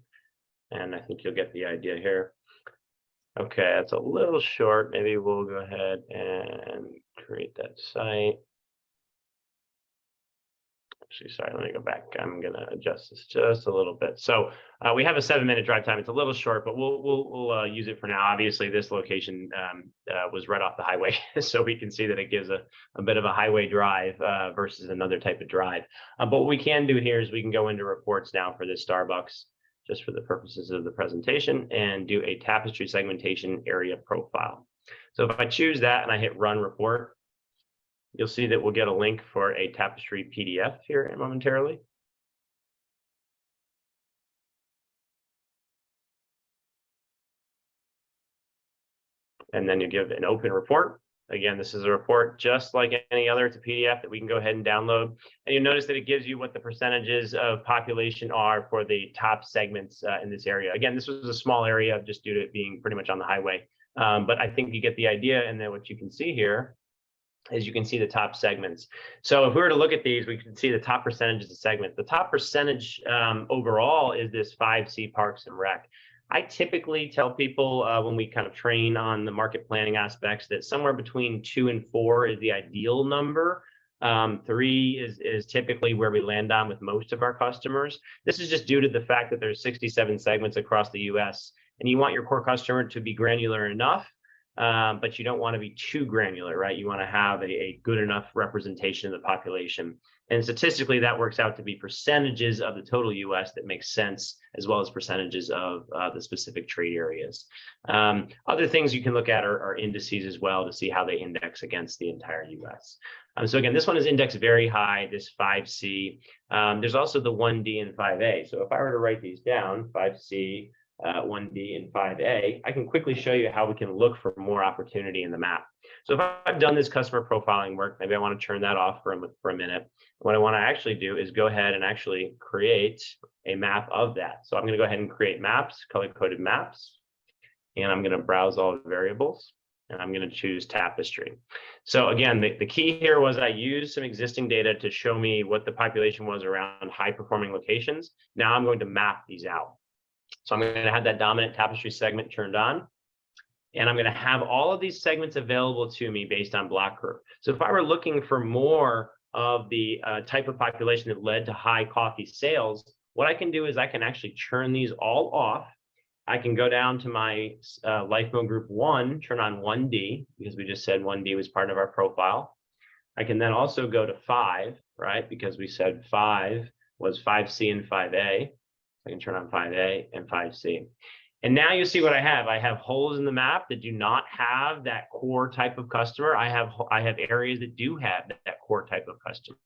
And I think you'll get the idea here. Okay, that's a little short. Maybe we'll go ahead and create that site. Actually, sorry, let me go back. I'm gonna adjust this just a little bit. So we have a 7-minute drive time. It's a little short, but we'll use it for now. Obviously, this location was right off the highway, so we can see that it gives a bit of a highway drive versus another type of drive. But what we can do here is we can go into reports now for this Starbucks, just for the purposes of the presentation, and do a tapestry segmentation area profile. So if I choose that and I hit run report, you'll see that we'll get a link for a tapestry PDF here momentarily. And then you give an open report. Again, this is a report just like any other. It's a PDF that we can go ahead and download. And you notice that it gives you what the percentages of population are for the top segments in this area. Again, this was a small area just due to it being pretty much on the highway. But I think you get the idea. And then what you can see here is you can see the top segments. So if we were to look at these, we can see the top percentages of segments. The top percentage overall is this 5C Parks and Rec. I typically tell people when we kind of train on the market planning aspects that somewhere between 2 and 4 is the ideal number. 3 is typically where we land on with most of our customers. This is just due to the fact that there's 67 segments across the US, and you want your core customer to be granular enough, but you don't want to be too granular, right? You want to have a good enough representation of the population. And statistically, that works out to be percentages of the total US that makes sense, as well as percentages of the specific trade areas. Other things you can look at are indices as well to see how they index against the entire US. So again, this one is indexed very high, this 5C. There's also the 1D and 5A. So if I were to write these down, 5C, 1D and 5A, I can quickly show you how we can look for more opportunity in the map. So if I've done this customer profiling work, maybe I want to turn that off for a minute. What I want to actually do is go ahead and actually create a map of that. So I'm going to go ahead and create maps, color-coded maps, and I'm going to browse all the variables, and I'm going to choose tapestry. So again, the key here was I used some existing data to show me what the population was around high-performing locations. Now I'm going to map these out. So I'm going to have that dominant tapestry segment turned on, and I'm going to have all of these segments available to me based on block group. So if I were looking for more of the type of population that led to high coffee sales, what I can do is I can actually turn these all off. I can go down to my life mode group 1, turn on 1D, because we just said 1D was part of our profile. I can then also go to 5, right? Because we said 5 was 5C and 5A. I can turn on 5A and 5C. And now you see what I have. I have holes in the map that do not have that core type of customer. I have areas that do have that core type of customer.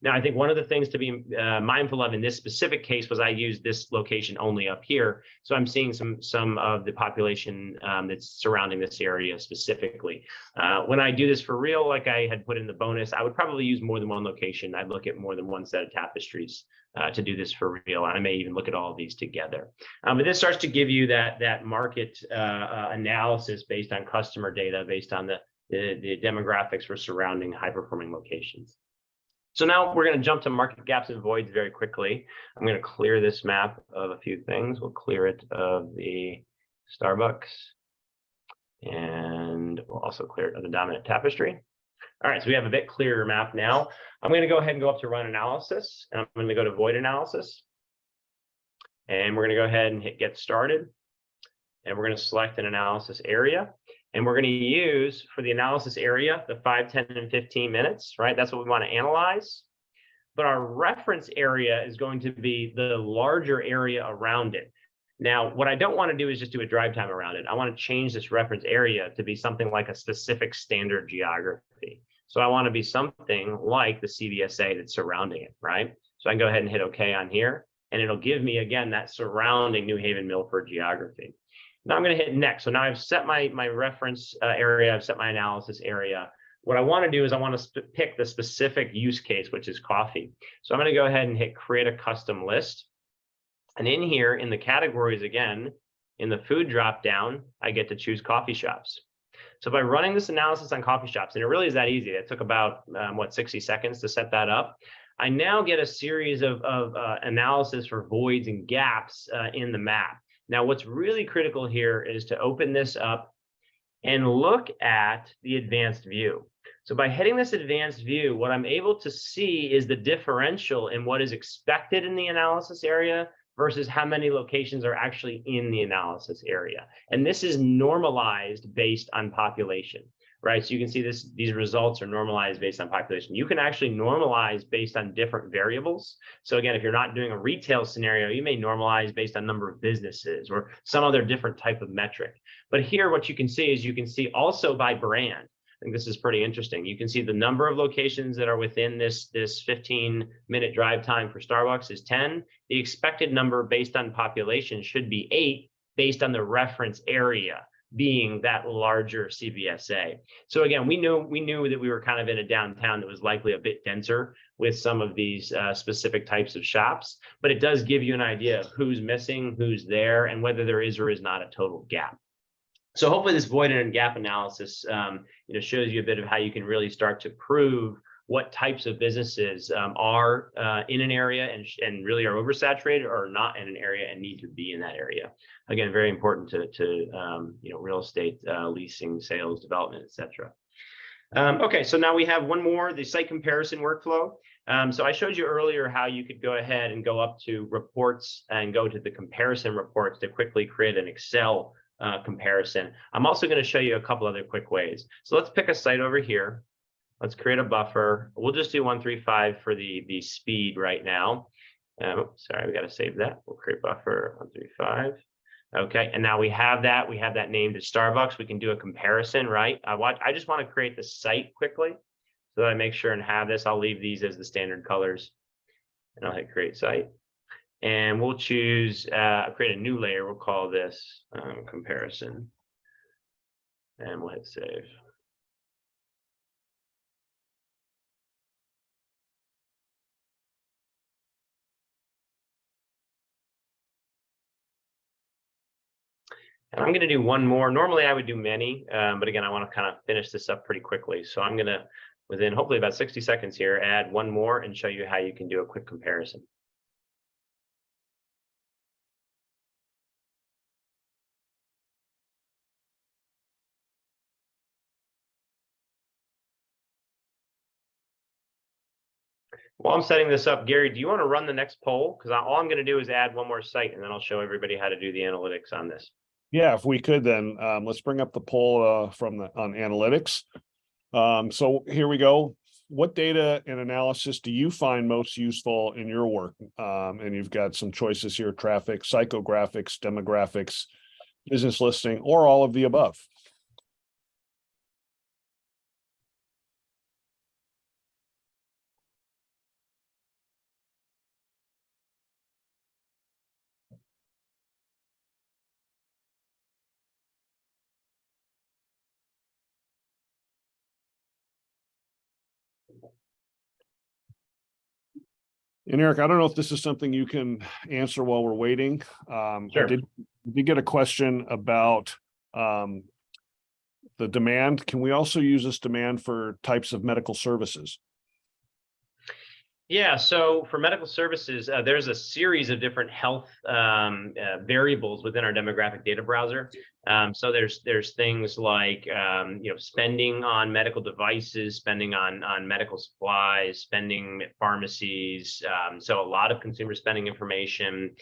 Now, I think one of the things to be mindful of in this specific case was I used this location only up here. So I'm seeing some of the population that's surrounding this area specifically. When I do this for real, like I had put in the bonus, I would probably use more than one location. I'd look at more than one set of tapestries to do this for real. I may even look at all of these together. But this starts to give you that market analysis based on customer data, based on the demographics for surrounding high-performing locations. So now we're going to jump to market gaps and voids very quickly. I'm going to clear this map of a few things. We'll clear it of the Starbucks, and we'll also clear it of the dominant tapestry. All right, so we have a bit clearer map now. I'm going to go ahead and go up to run analysis, and I'm going to go to void analysis. And we're going to go ahead and hit get started. And we're going to select an analysis area. And we're going to use for the analysis area, the 5, 10, and 15 minutes, right? That's what we want to analyze. But our reference area is going to be the larger area around it. Now, what I don't want to do is just do a drive time around it. I want to change this reference area to be something like a specific standard geography. So I want to be something like the CVSA that's surrounding it, right? So I can go ahead and hit OK on here, and it'll give me, again, that surrounding New Haven Milford geography. Now I'm going to hit next. So now I've set my reference area, I've set my analysis area. What I want to do is I want to pick the specific use case, which is coffee. So I'm going to go ahead and hit create a custom list. And in here, in the categories again, in the food drop down, I get to choose coffee shops. So by running this analysis on coffee shops, and it really is that easy, it took about 60 seconds to set that up. I now get a series of analysis for voids and gaps in the map. Now, what's really critical here is to open this up and look at the advanced view. So by hitting this advanced view, what I'm able to see is the differential in what is expected in the analysis area versus how many locations are actually in the analysis area. And this is normalized based on population, right? So you can see these results are normalized based on population. You can actually normalize based on different variables. So again, if you're not doing a retail scenario, you may normalize based on number of businesses or some other different type of metric. But here, what you can see is you can see also by brand. I think this is pretty interesting. You can see the number of locations that are within this 15-minute drive time for Starbucks is 10. The expected number based on population should be 8 based on the reference area being that larger CVSA. So again, we knew that we were kind of in a downtown that was likely a bit denser with some of these specific types of shops, but it does give you an idea of who's missing, who's there, and whether there is or is not a total gap. So hopefully this void and gap analysis shows you a bit of how you can really start to prove what types of businesses are in an area and really are oversaturated or not in an area and need to be in that area. Again, very important to real estate leasing, sales, development, etc. Okay, so now we have one more, the site comparison workflow. So I showed you earlier how you could go ahead and go up to reports and go to the comparison reports to quickly create an Excel comparison. I'm also going to show you a couple other quick ways. So let's pick a site over here. Let's create a buffer. We'll just do 135 for the speed right now. Sorry, we got to save that. We'll create buffer 135. Okay, and now we have that. We have that named as Starbucks. We can do a comparison, right? I just want to create the site quickly so that I make sure and have this. I'll leave these as the standard colors, and I'll hit create site. And we'll choose, create a new layer. We'll call this comparison. And we'll hit save. And I'm going to do one more. Normally, I would do many, but again, I want to kind of finish this up pretty quickly. So I'm going to, within hopefully about 60 seconds here, add one more and show you how you can do a quick comparison. While I'm setting this up, Gary, do you want to run the next poll? Because all I'm going to do is add one more site, and then I'll show everybody how to do the analytics on this. Yeah, if we could, then let's bring up the poll on analytics. So here we go. What data and analysis do you find most useful in your work? And you've got some choices here: traffic, psychographics, demographics, business listing, or all of the above. And Eric, I don't know if this is something you can answer while we're waiting. Sure. I did get a question about the demand. Can we also use this demand for types of medical services? Yeah, so for medical services, there's a series of different health variables within our demographic data browser. So there's things like spending on medical devices, spending on medical supplies, spending at pharmacies. So a lot of consumer spending information.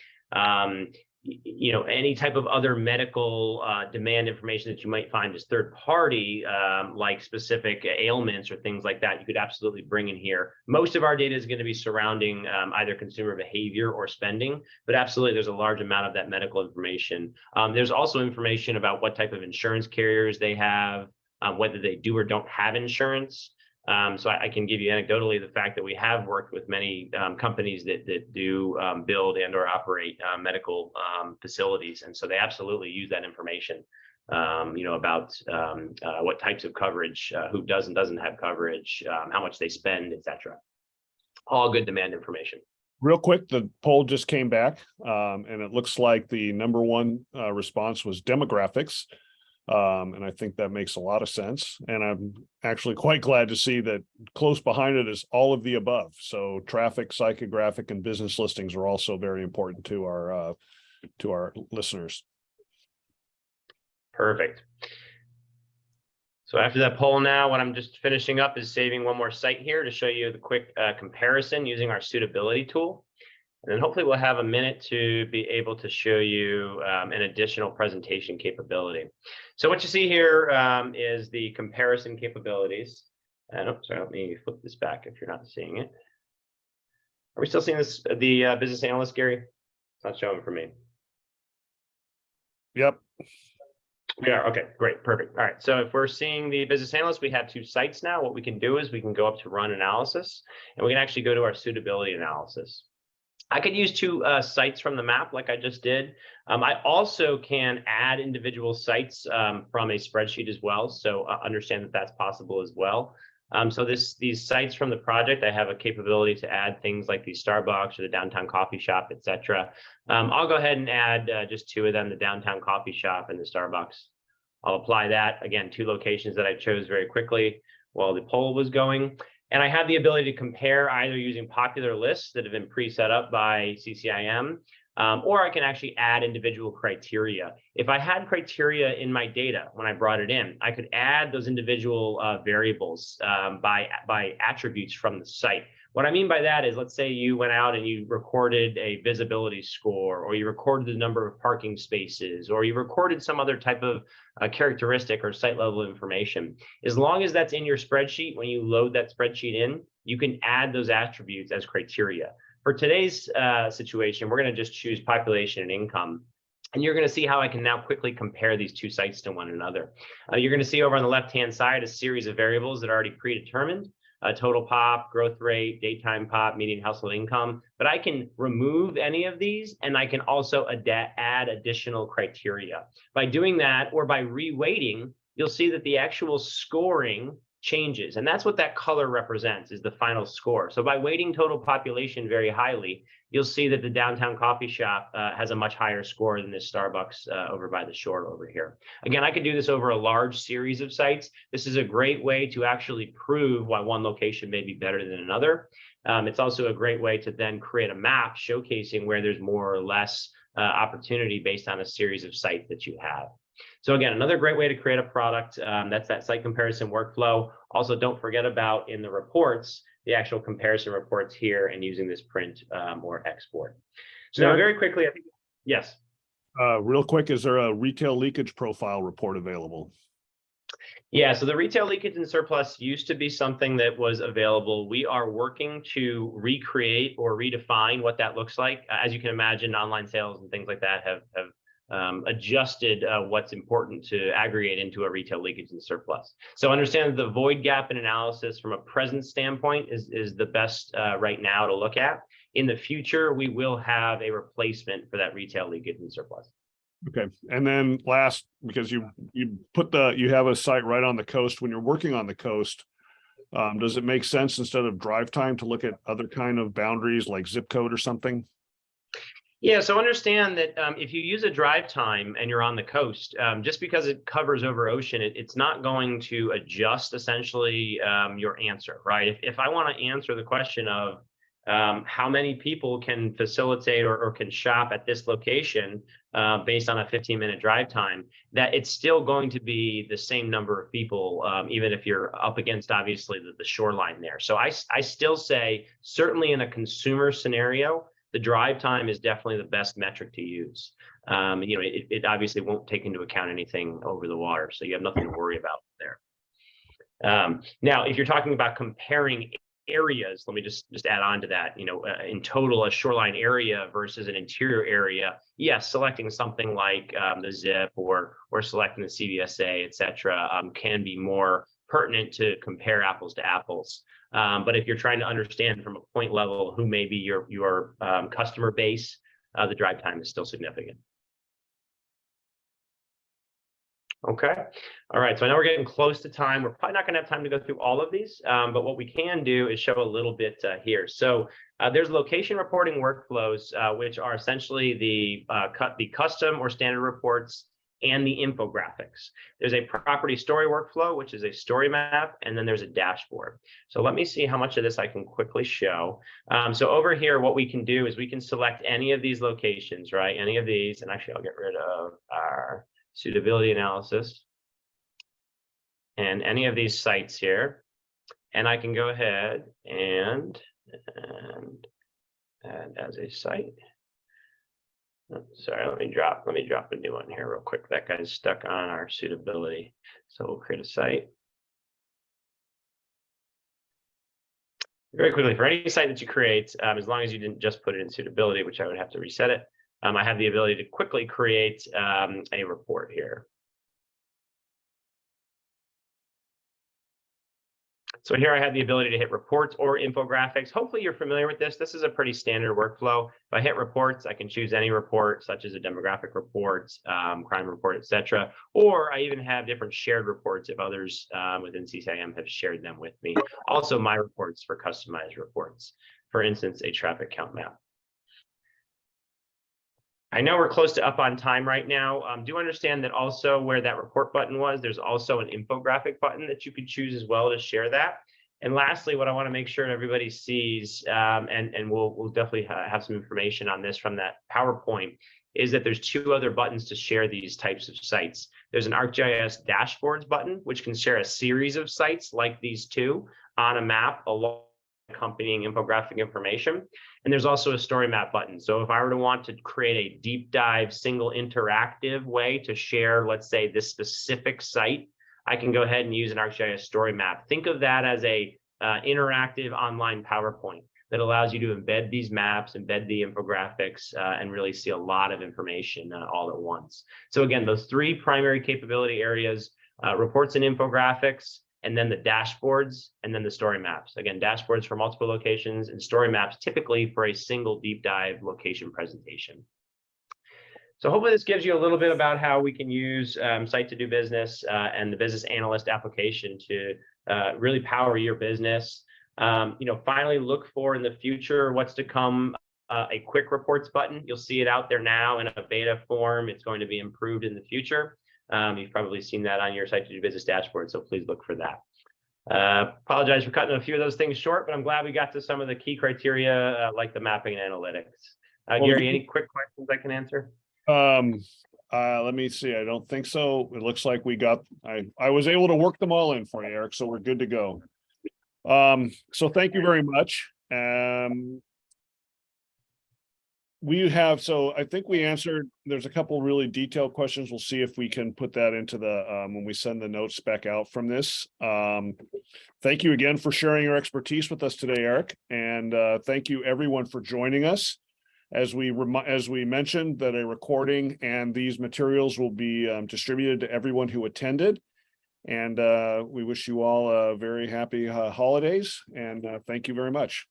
Any type of other medical demand information that you might find as third party, like specific ailments or things like that, you could absolutely bring in here. Most of our data is going to be surrounding either consumer behavior or spending, but absolutely there's a large amount of that medical information. There's also information about what type of insurance carriers they have, whether they do or don't have insurance. So I can give you anecdotally the fact that we have worked with many companies that do build and or operate medical facilities, and so they absolutely use that information. About what types of coverage, who does and doesn't have coverage, how much they spend, etc. All good demand information. Real quick, the poll just came back, and it looks like the number one response was demographics. And I think that makes a lot of sense. And I'm actually quite glad to see that close behind it is all of the above. So traffic, psychographic, and business listings are also very important to our listeners. Perfect. So after that poll now, what I'm just finishing up is saving one more site here to show you the quick comparison using our suitability tool. And then hopefully we'll have a minute to be able to show you an additional presentation capability. So what you see here is the comparison capabilities. And sorry, let me flip this back if you're not seeing it. Are we still seeing this, the business analyst, Gary? It's not showing for me. Yep. We are. Okay, great, perfect. All right, so if we're seeing the business analyst, we have two sites now. What we can do is we can go up to run analysis, and we can actually go to our suitability analysis. I could use two sites from the map like I just did. I also can add individual sites from a spreadsheet as well. So understand that that's possible as well. So these sites from the project, I have a capability to add things like the Starbucks or the downtown coffee shop, etc. I'll go ahead and add just two of them, the downtown coffee shop and the Starbucks. I'll apply that. Again, two locations that I chose very quickly while the poll was going. And I have the ability to compare either using popular lists that have been pre-set up by CCIM, or I can actually add individual criteria. If I had criteria in my data when I brought it in, I could add those individual variables by attributes from the site. What I mean by that is, let's say you went out and you recorded a visibility score, or you recorded the number of parking spaces, or you recorded some other type of characteristic or site level information. As long as that's in your spreadsheet, when you load that spreadsheet in, you can add those attributes as criteria. For today's situation, we're going to just choose population and income. And you're going to see how I can now quickly compare these two sites to one another. You're going to see over on the left-hand side a series of variables that are already predetermined. Total pop, growth rate, daytime pop, median household income. But I can remove any of these, and I can also add additional criteria. By doing that, or by reweighting, you'll see that the actual scoring changes. And that's what that color represents, is the final score. So by weighting total population very highly, you'll see that the downtown coffee shop has a much higher score than this Starbucks over by the shore over here. Again, I could do this over a large series of sites. This is a great way to actually prove why one location may be better than another. It's also a great way to then create a map showcasing where there's more or less opportunity based on a series of sites that you have. So again, another great way to create a product, that's that site comparison workflow. Also, don't forget about in the reports, the actual comparison reports here and using this print or export. So now very quickly, I think, yes. Real quick, is there a retail leakage profile report available? Yeah, so the retail leakage and surplus used to be something that was available. We are working to recreate or redefine what that looks like. As you can imagine, online sales and things like that have adjusted what's important to aggregate into a retail leakage and surplus. So understand that the void gap and analysis from a present standpoint is the best right now to look at. In the future, we will have a replacement for that retail leakage and surplus. Okay, and then last, because you have a site right on the coast. When you're working on the coast, does it make sense instead of drive time to look at other kind of boundaries like zip code or something? Yeah, so understand that if you use a drive time and you're on the coast, just because it covers over ocean, it's not going to adjust essentially your answer, right? If I want to answer the question of how many people can facilitate or can shop at this location based on a 15-minute drive time, that it's still going to be the same number of people, even if you're up against obviously the shoreline there. So I still say, certainly in a consumer scenario, the drive time is definitely the best metric to use. It obviously won't take into account anything over the water, so you have nothing to worry about there. Now, if you're talking about comparing areas, let me just add on to that. In total, a shoreline area versus an interior area, yes, selecting something like the zip or selecting the CVSA, et cetera, can be more pertinent to compare apples to apples. But if you're trying to understand from a point level who may be your customer base, the drive time is still significant. Okay. All right. So I know we're getting close to time. We're probably not going to have time to go through all of these, but what we can do is show a little bit here. So there's location reporting workflows, which are essentially the custom or standard reports and the infographics. There's a property story workflow, which is a story map, and then there's a dashboard. So let me see how much of this I can quickly show. So over here, what we can do is we can select any of these locations, right? Any of these, and actually I'll get rid of our suitability analysis and any of these sites here. And I can go ahead and add as a site. Sorry, let me drop a new one here real quick. That guy's stuck on our suitability. So we'll create a site. Very quickly, for any site that you create, as long as you didn't just put it in suitability, which I would have to reset it, I have the ability to quickly create a report here. So here I have the ability to hit reports or infographics. Hopefully you're familiar with this. This is a pretty standard workflow. If I hit reports, I can choose any report, such as a demographic report, crime report, etc. Or I even have different shared reports if others within CCIM have shared them with me. Also my reports for customized reports. For instance, a traffic count map. I know we're close to up on time right now. Do understand that also where that report button was, there's also an infographic button that you could choose as well to share that. And lastly, what I want to make sure everybody sees, and we'll definitely have some information on this from that PowerPoint, is that there's two other buttons to share these types of sites. There's an ArcGIS dashboards button, which can share a series of sites like these two on a map along accompanying infographic information. And there's also a story map button. So if I were to want to create a deep dive, single interactive way to share, let's say, this specific site, I can go ahead and use an ArcGIS story map. Think of that as a interactive online PowerPoint that allows you to embed these maps, embed the infographics, and really see a lot of information all at once. So again, those three primary capability areas, reports and infographics, and then the dashboards, and then the story maps. Again, dashboards for multiple locations and story maps typically for a single deep dive location presentation. So hopefully this gives you a little bit about how we can use Site to Do Business and the business analyst application to really power your business. Finally look for in the future what's to come, a quick reports button. You'll see it out there now in a beta form. It's going to be improved in the future. You've probably seen that on your Site to Do Business dashboard, so please look for that. Apologize for cutting a few of those things short, but I'm glad we got to some of the key criteria like the mapping and analytics. Gary, any quick questions I can answer? Let me see. I don't think so. It looks like we got, I was able to work them all in for you, Eric, so we're good to go. So thank you very much. So I think we answered, there's a couple really detailed questions. We'll see if we can put that into the, when we send the notes back out from this. Thank you again for sharing your expertise with us today, Eric. And thank you everyone for joining us. As we mentioned, that a recording and these materials will be distributed to everyone who attended. And we wish you all a very happy holidays, and thank you very much.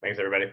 Thanks, everybody.